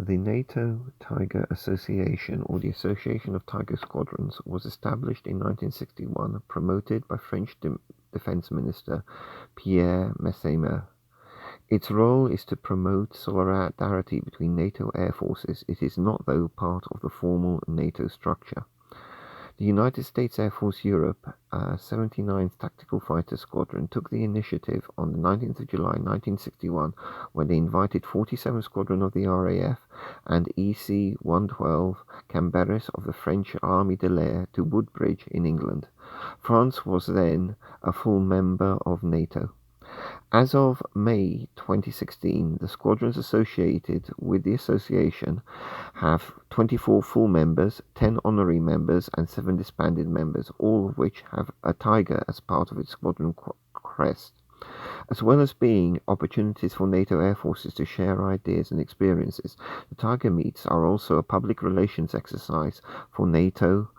The NATO Tiger Association, or the Association of Tiger Squadrons, was established in 1961, promoted by French Defense Minister Pierre Messmer. Its role is to promote solidarity between NATO air forces. It is not, though, part of the formal NATO structure. The United States Air Force Europe 79th Tactical Fighter Squadron took the initiative on the 19th of July 1961 when they invited 47th Squadron of the RAF and EC 112 Cambresis of the French Armée de l'Air to Woodbridge in England. France was then a full member of NATO. As of May 2016, the squadrons associated with the association have 24 full members, 10 honorary members, and 7 disbanded members, all of which have a tiger as part of its squadron crest. As well as being opportunities for NATO air forces to share ideas and experiences, the Tiger Meets are also a public relations exercise for NATO.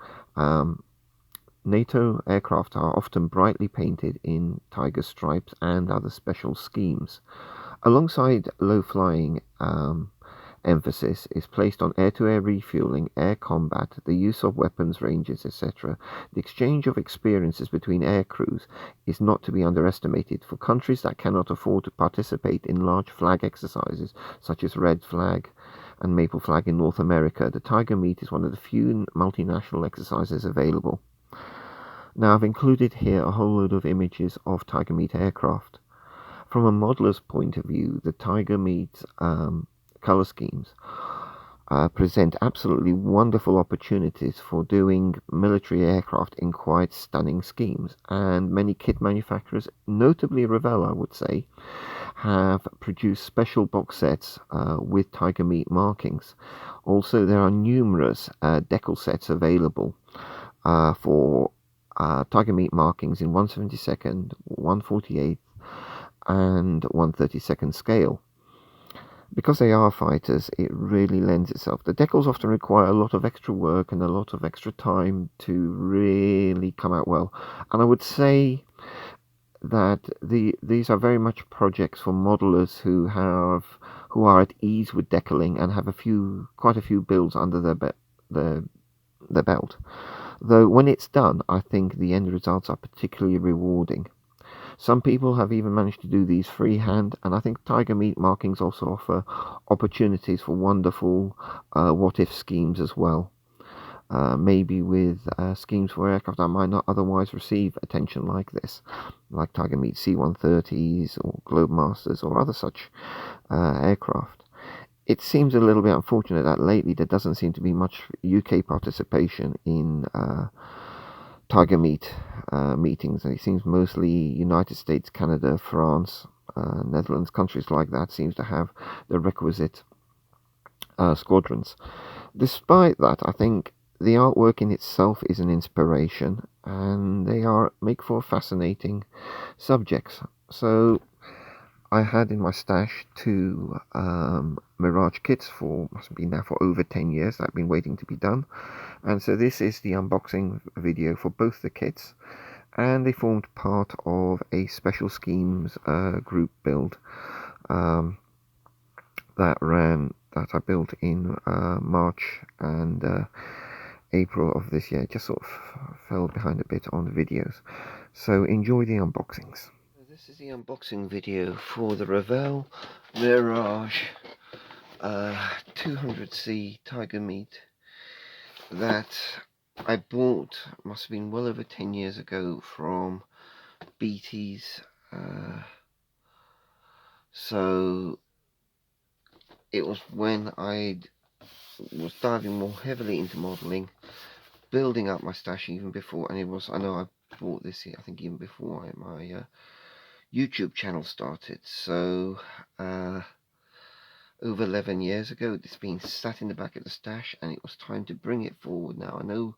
NATO aircraft are often brightly painted in tiger stripes and other special schemes. Alongside low-flying emphasis is placed on air-to-air refueling, air combat, the use of weapons ranges, etc. The exchange of experiences between air crews is not to be underestimated. For countries that cannot afford to participate in large flag exercises, such as Red Flag and Maple Flag in North America, the Tiger Meet is one of the few multinational exercises available. Now, I've included here a whole load of images of Tiger Meet aircraft. From a modeler's point of view, the Tiger Meet color schemes present absolutely wonderful opportunities for doing military aircraft in quite stunning schemes. And many kit manufacturers, notably Revell, I would say, have produced special box sets with Tiger Meet markings. Also, there are numerous Decals sets available for Tiger Meet markings in 1/72nd, 1/48th, and 1/32nd scale. Because they are fighters, it really lends itself. The decals often require a lot of extra work and a lot of extra time to really come out well. And I would say that these are very much projects for modelers who are at ease with decaling and have quite a few builds under their belt. Though when it's done, I think the end results are particularly rewarding. Some people have even managed to do these freehand, and I think Tiger Meet markings also offer opportunities for wonderful what-if schemes as well. Maybe with schemes for aircraft that might not otherwise receive attention like this, like Tiger Meet C-130s or Globemasters or other such aircraft. It seems a little bit unfortunate that lately there doesn't seem to be much UK participation in Tiger Meet meetings. It seems mostly United States, Canada, France, Netherlands, countries like that seems to have the requisite squadrons. Despite that, I think the artwork in itself is an inspiration, and they make for fascinating subjects. So I had in my stash 2 Mirage kits must be now for over 10 years. I've been waiting to be done. And so this is the unboxing video for both the kits. And they formed part of a special schemes group build that I built in March and April of this year. It just sort of fell behind a bit on the videos. So enjoy the unboxings. This is the unboxing video for the Revell Mirage 200C Tiger Meet that I bought, must have been well over 10 years ago, from BT's. So it was when I was diving more heavily into modelling, building up my stash even before, and I know I bought this here, I think even before my YouTube channel started. So over 11 years ago, it's been sat in the back of the stash, and it was time to bring it forward. Now I know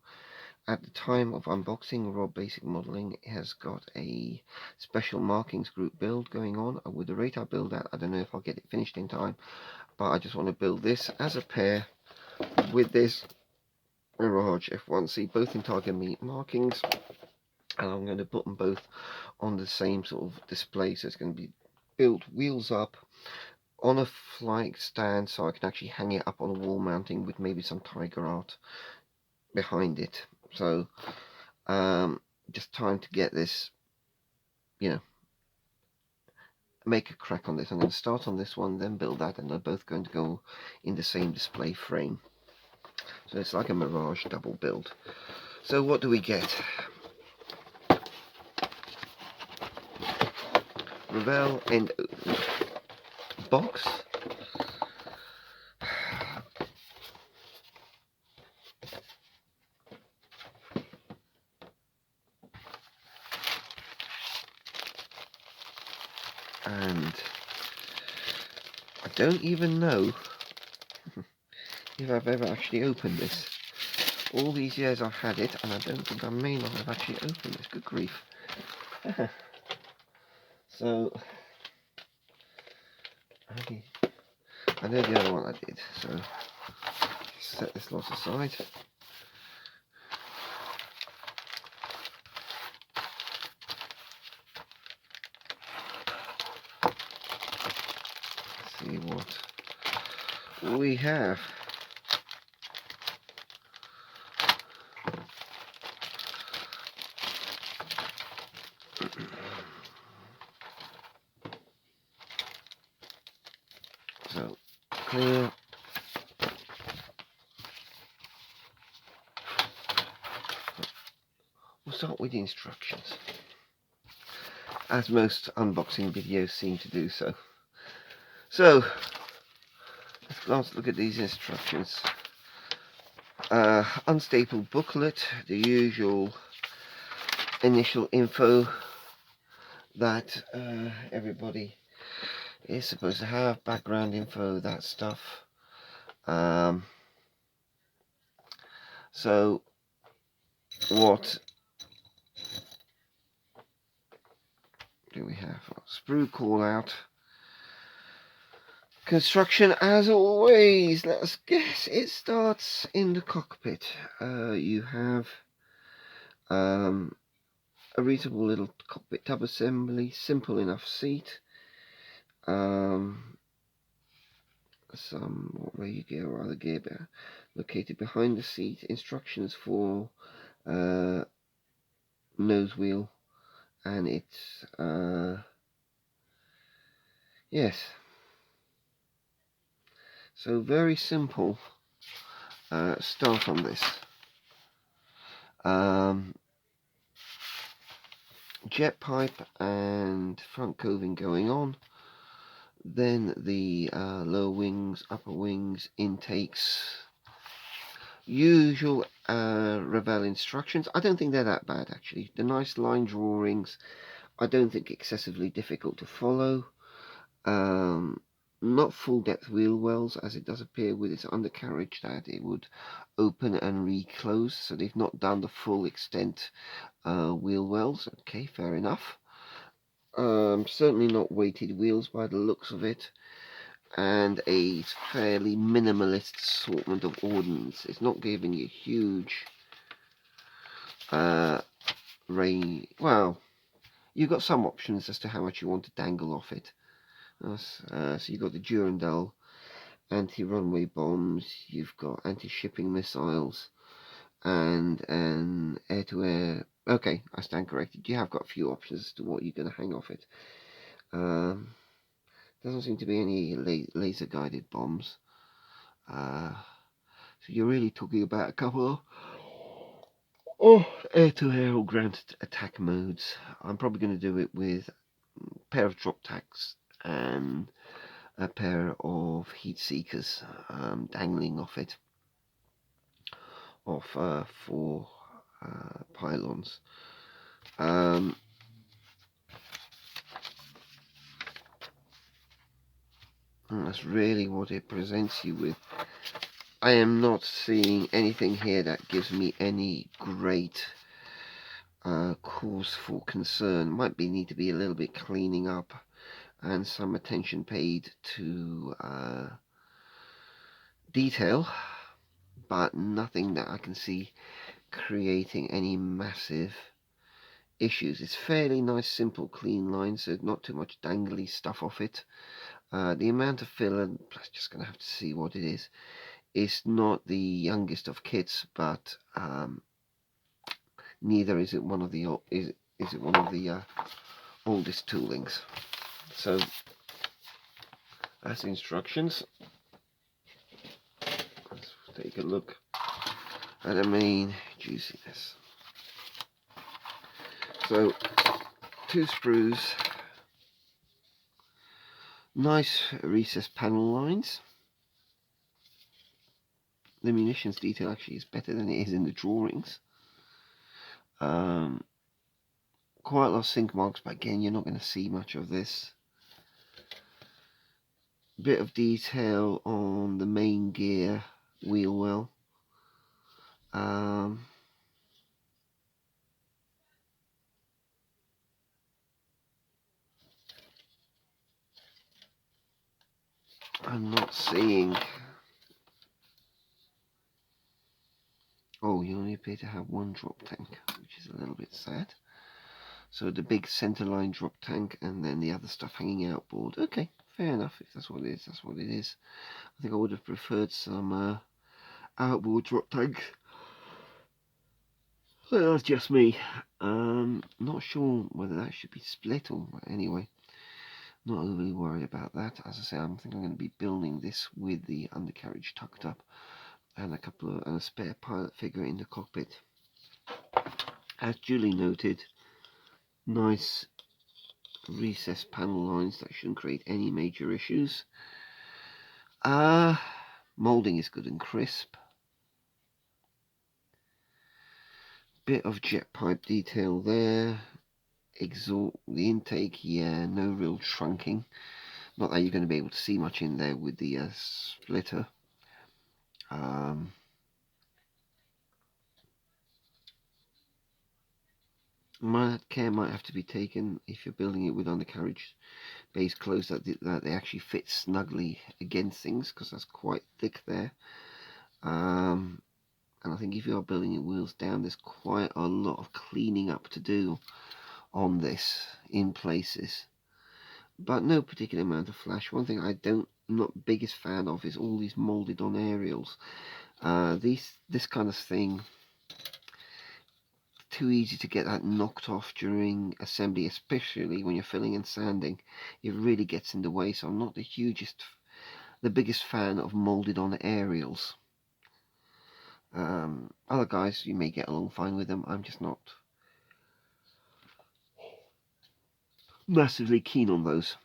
at the time of unboxing, Raw Basic Modelling has got a special markings group build going on. With the rate I build at, I don't know if I'll get it finished in time, but I just want to build this as a pair with this Mirage F1C, both in Tiger Meet markings, and I'm going to put them both on the same sort of display. So it's going to be built wheels up on a flight stand, so I can actually hang it up on a wall mounting with maybe some tiger art behind it. So just time to get this, you know, make a crack on this. I'm going to start on this one, then build that, and they're both going to go in the same display frame. So it's like a Mirage double build. So what do we get? Revell and box. And I don't even know if I've ever actually opened this. All these years I've had it, and I don't think I may not have actually opened this. Good grief. So, okay. I know the other one I did, so set this lot aside. Let's see what we have. So, clear. We'll start with the instructions, as most unboxing videos seem to do so. So, let's look at these instructions. Unstapled booklet, the usual initial info that everybody is supposed to have, background info, that stuff. So what do we have? Sprue call out. Construction, as always, let us guess, it starts in the cockpit. You have a reasonable little cockpit tub assembly, simple enough seat, some radio gear or other gear located behind the seat, instructions for nose wheel, and it's yes, so very simple start on this. Jet pipe and front coving going on, then the lower wings, upper wings, intakes, usual Revell instructions. I don't think they're that bad actually. The nice line drawings, I don't think excessively difficult to follow. Not full depth wheel wells, as it does appear with its undercarriage that it would open and reclose, so they've not done the full extent wheel wells. Okay, fair enough. Certainly not weighted wheels by the looks of it, and a fairly minimalist assortment of ordnance. It's not giving you huge range. Well, you've got some options as to how much you want to dangle off it. So you've got the Durandal anti-runway bombs, you've got anti-shipping missiles, and an air-to-air. Okay, I stand corrected. You have got a few options as to what you're going to hang off it. Doesn't seem to be any laser-guided bombs. So you're really talking about a couple of air-to-air or ground attack modes. I'm probably going to do it with a pair of drop tacks and a pair of heat seekers dangling off it, off 4 pylons. And that's really what it presents you with. I am not seeing anything here that gives me any great cause for concern. Might need to be a little bit cleaning up and some attention paid to detail, but nothing that I can see creating any massive issues. It's fairly nice, simple, clean lines, so not too much dangly stuff off it. The amount of filler, just going to have to see what it is. It's not the youngest of kits, but neither is it one of the oldest toolings. So that's the instructions. Let's take a look at the main juiciness. So 2 sprues, nice recessed panel lines. The munitions detail actually is better than it is in the drawings. Quite a lot of sink marks, but again, you're not going to see much of this. Bit of detail on the main gear wheel well. I'm not seeing. Oh, you only appear to have 1 drop tank, which is a little bit sad. So the big centerline drop tank, and then the other stuff hanging outboard. Okay, fair enough. If that's what it is, that's what it is. I think I would have preferred some outboard drop tanks. Well, that's just me. Not sure whether that should be split or anyway. Not overly worried about that. As I say, I think I'm going to be building this with the undercarriage tucked up and a spare pilot figure in the cockpit. As duly noted, nice recessed panel lines that shouldn't create any major issues. Moulding is good and crisp. Bit of jet pipe detail there. Exhaust, the intake, yeah, no real trunking. Not that you're going to be able to see much in there with the splitter. Care might have to be taken if you're building it with undercarriage base closed, that they actually fit snugly against things, because that's quite thick there. And I think if you're building your wheels down, there's quite a lot of cleaning up to do on this in places, but no particular amount of flash. One thing I'm not biggest fan of is all these molded on aerials. This kind of thing, too easy to get that knocked off during assembly, especially when you're filling and sanding. It really gets in the way, so I'm not the biggest fan of molded on aerials. Other guys, you may get along fine with them. I'm just not massively keen on those.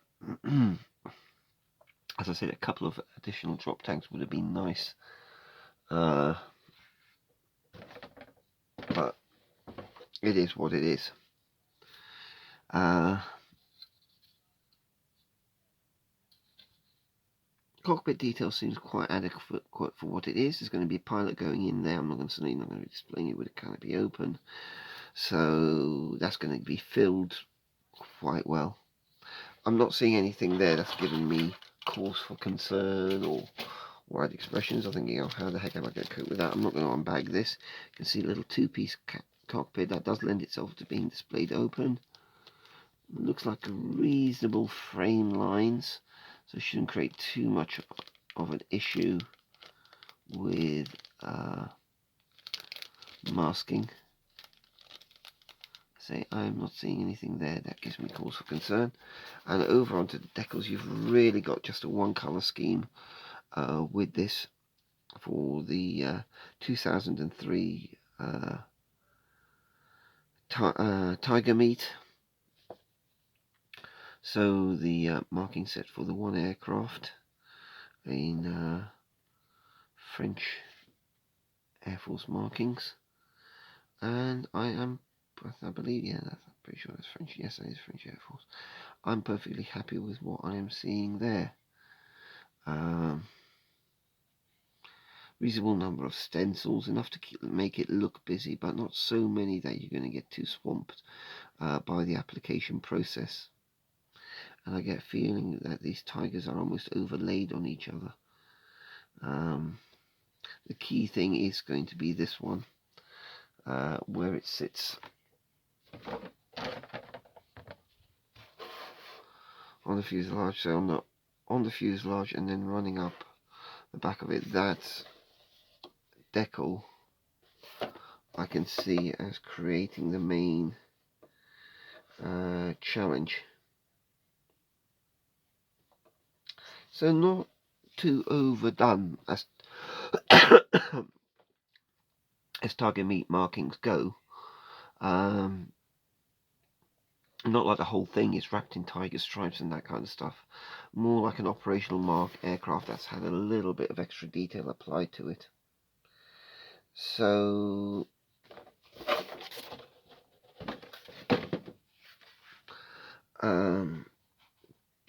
As I said, a couple of additional drop tanks would have been nice, but it is what it is. Cockpit detail seems quite adequate for what it is. There's going to be a pilot going in there. I'm not going to be displaying it with a canopy open, so that's going to be filled quite well. I'm not seeing anything there that's given me cause for concern or wide expressions. I'm thinking, oh, how the heck am I going to cope with that? I'm not going to unbag this. You can see a little 2-piece cockpit that does lend itself to being displayed open. Looks like a reasonable frame lines, so it shouldn't create too much of an issue with masking. I'm not seeing anything there that gives me cause for concern. And over onto the decals, you've really got just a 1-color scheme with this for the 2003 Tiger meet. So the marking set for the 1 aircraft in French Air Force markings, and I believe, yeah, I'm pretty sure it's French. Yes, it is French Air Force. I'm perfectly happy with what I am seeing there. Reasonable number of stencils, enough to make it look busy, but not so many that you're going to get too swamped by the application process. And I get a feeling that these Tigers are almost overlaid on each other. The key thing is going to be this one, where it sits on the fuselage. So I'm not on the fuselage and then running up the back of it. That decal I can see as creating the main challenge. So not too overdone as as target meet markings go. Not like the whole thing is wrapped in tiger stripes and that kind of stuff. More like an operational mark aircraft that's had a little bit of extra detail applied to it. So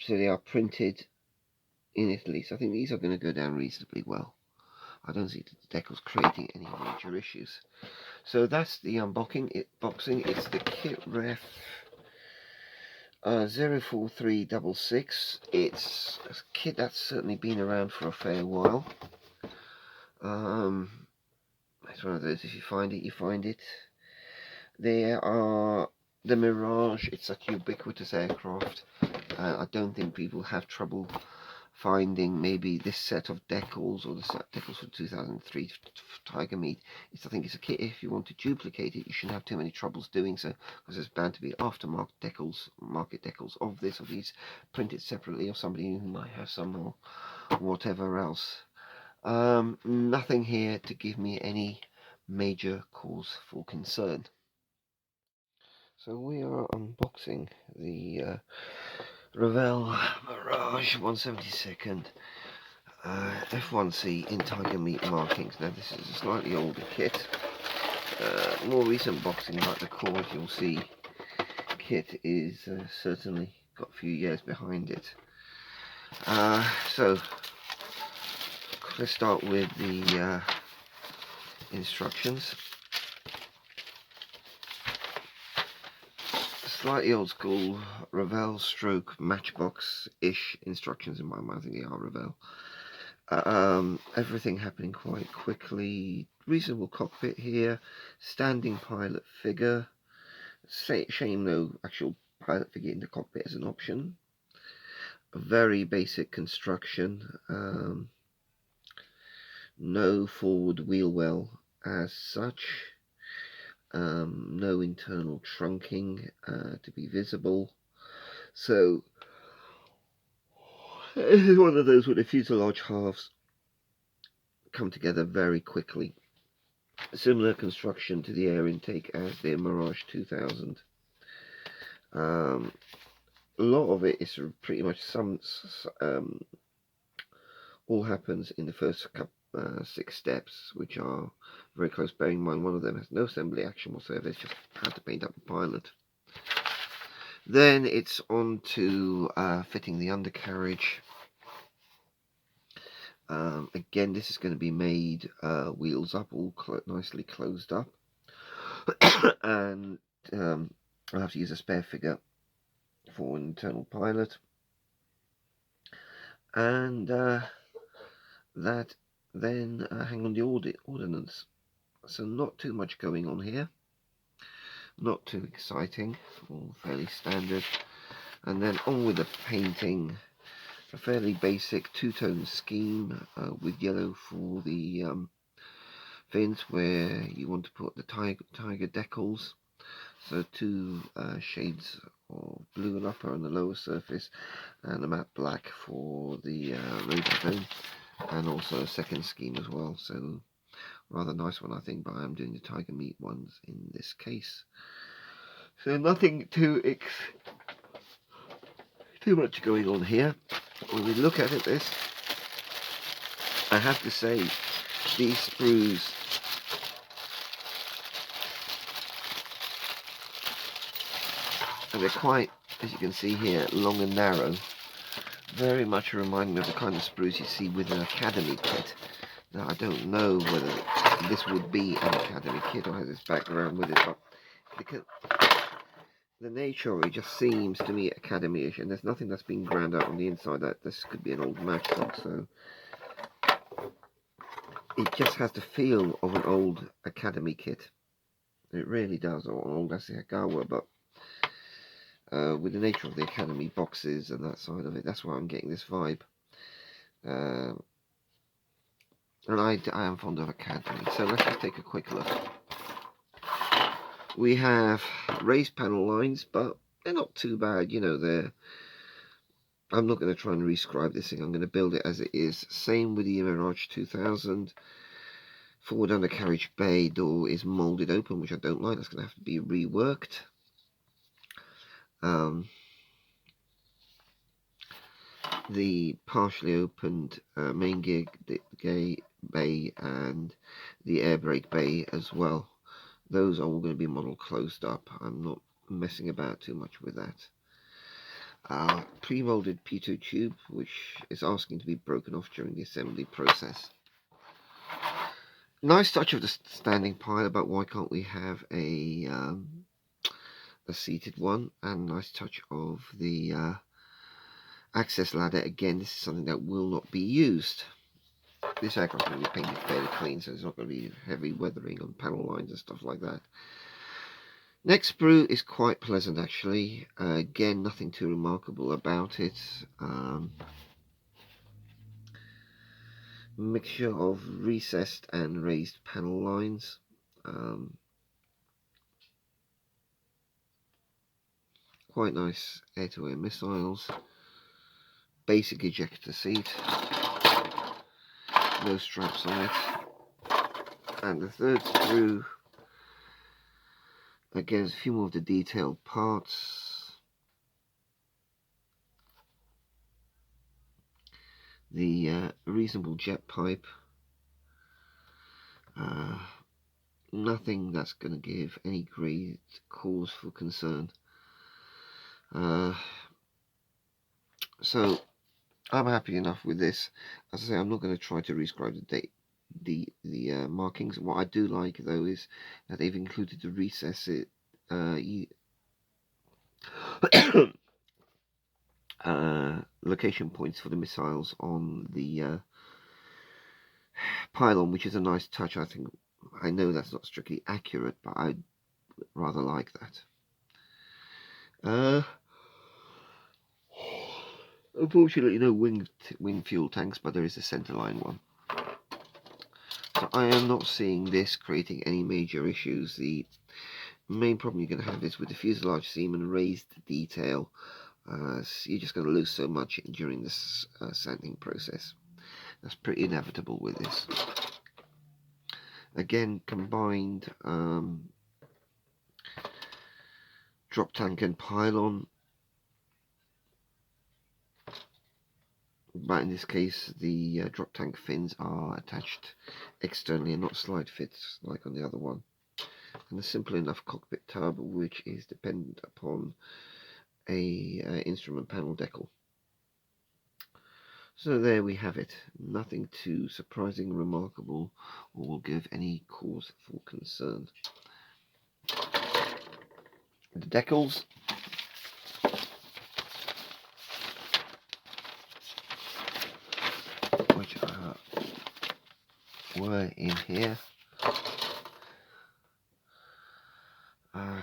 they are printed in Italy. So I think these are going to go down reasonably well. I don't see the decals creating any major issues. So that's the unboxing. It's the kit ref 04366. It's a kit that's certainly been around for a fair while. It's one of those, if you find it, you find it. There are the Mirage. It's such a ubiquitous aircraft. I don't think people have trouble finding maybe this set of decals or the set decals for 2003 Tiger Meet. I think it's a kit, if you want to duplicate it, you shouldn't have too many troubles doing so, because there's bound to be aftermarket decals, market decals of this or these printed separately, or somebody who might have some or whatever else. Nothing here to give me any major cause for concern. So we are unboxing the Revell Mirage 172nd F1C in Tiger Meet markings. Now this is a slightly older kit. More recent boxing, like the core, you'll see, kit is certainly got a few years behind it. So let's start with the instructions. Slightly old school Revell stroke matchbox-ish instructions in my mind. I think they are Revell. Everything happening quite quickly. Reasonable cockpit here. Standing pilot figure. Shame no actual pilot figure in the cockpit as an option. A very basic construction. No forward wheel well as such. No internal trunking to be visible. So this is one of those where the fuselage halves come together very quickly. Similar construction to the air intake as the Mirage 2000. A lot of it is pretty much all happens in the first 6 steps, which are very close. Bearing in mind, one of them has no assembly action whatsoever. It's just how to paint up a pilot. Then it's on to fitting the undercarriage. Again, this is going to be made wheels up, all nicely closed up. And I'll have to use a spare figure for an internal pilot. And that then hang on the ordnance. So not too much going on here. Not too exciting, all fairly standard. And then on with the painting. A fairly basic two-tone scheme with yellow for the fins where you want to put the tiger decals. So 2 shades of blue and upper on the lower surface, and a matte black for the rotor bone, and also a second scheme as well. So rather nice one, I think, but I'm doing the Tiger Meet ones in this case. So nothing too much going on here. When we look at this, I have to say these sprues and they're quite, as you can see here, long and narrow. Very much remind me of the kind of sprues you see with an academy kit. Now I don't know whether this would be an academy kit or has its background with it, but because the nature of it just seems to me academy-ish, and there's nothing that's been ground out on the inside. That this could be an old matchbox, so it just has the feel of an old academy kit. It really does, or an old Asihagawa, but with the nature of the Academy boxes and that side of it. That's why I'm getting this vibe. And I am fond of Academy. So let's just take a quick look. We have raised panel lines, but they're not too bad. You know, I'm not going to try and rescribe this thing. I'm going to build it as it is. Same with the Mirage 2000. Forward undercarriage bay door is molded open, which I don't like. That's going to have to be reworked. The partially opened main gear bay and the air brake bay as well. Those are all going to be model closed up. I'm not messing about too much with that. Pre-molded pitot tube, which is asking to be broken off during the assembly process. Nice touch of the standing pile, but why can't we have a seated one? And nice touch of the access ladder. Again, this is something that will not be used. This aircraft is going to be painted fairly clean, so there's not going to be heavy weathering on panel lines and stuff like that. Next sprue is quite pleasant actually. Again, nothing too remarkable about it. Mixture of recessed and raised panel lines. Quite nice air-to-air missiles. Basic ejector seat. No straps on it. And the third sprue, again, a few more of the detailed parts. The reasonable jet pipe. Nothing that's going to give any great cause for concern. So I'm happy enough with this. As I say, I'm not going to try to rescribe the markings. What I do like though is that they've included the recess location points for the missiles on the pylon, which is a nice touch. I know that's not strictly accurate, but I rather like that. Unfortunately, no wing fuel tanks, but there is a centerline one. So I am not seeing this creating any major issues. The main problem you're going to have is with the fuselage seam and raised detail. So you're just going to lose so much during this sanding process. That's pretty inevitable with this. Again, combined drop tank and pylon. But in this case, the drop tank fins are attached externally and not slide fits like on the other one. And a simple enough cockpit tub, which is dependent upon a instrument panel decal. So there we have it. Nothing too surprising, remarkable, or will give any cause for concern. The decals. Which were in here. There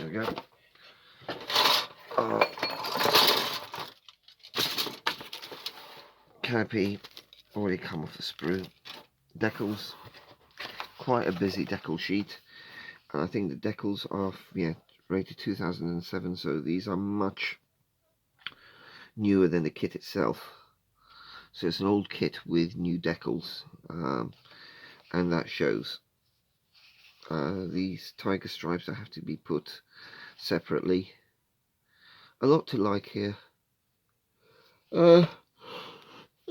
we go. Canopy already come off the sprue. Decals, quite a busy decal sheet, and I think the decals are rated 2007, so these are much newer than the kit itself. So it's an old kit with new decals, and that shows. These tiger stripes that have to be put separately. A lot to like here. A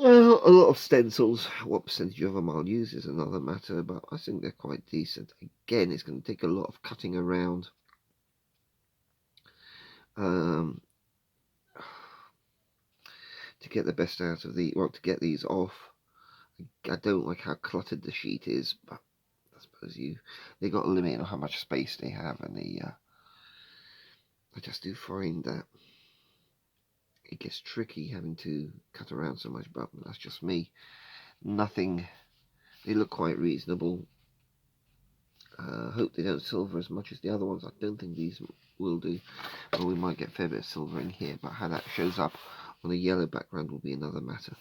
lot of stencils. What percentage of them I'll use is another matter, but I think they're quite decent. Again, it's going to take a lot of cutting around. To get the best out of to get these off. I don't like how cluttered the sheet is, but I suppose they got a limit on how much space they have, and I just do find that it gets tricky having to cut around so much, but that's just me. Nothing, they look quite reasonable. Hope they don't silver as much as the other ones. I don't think these will do. Well, we might get a fair bit of silver in here, but how that shows up on a yellow background will be another matter.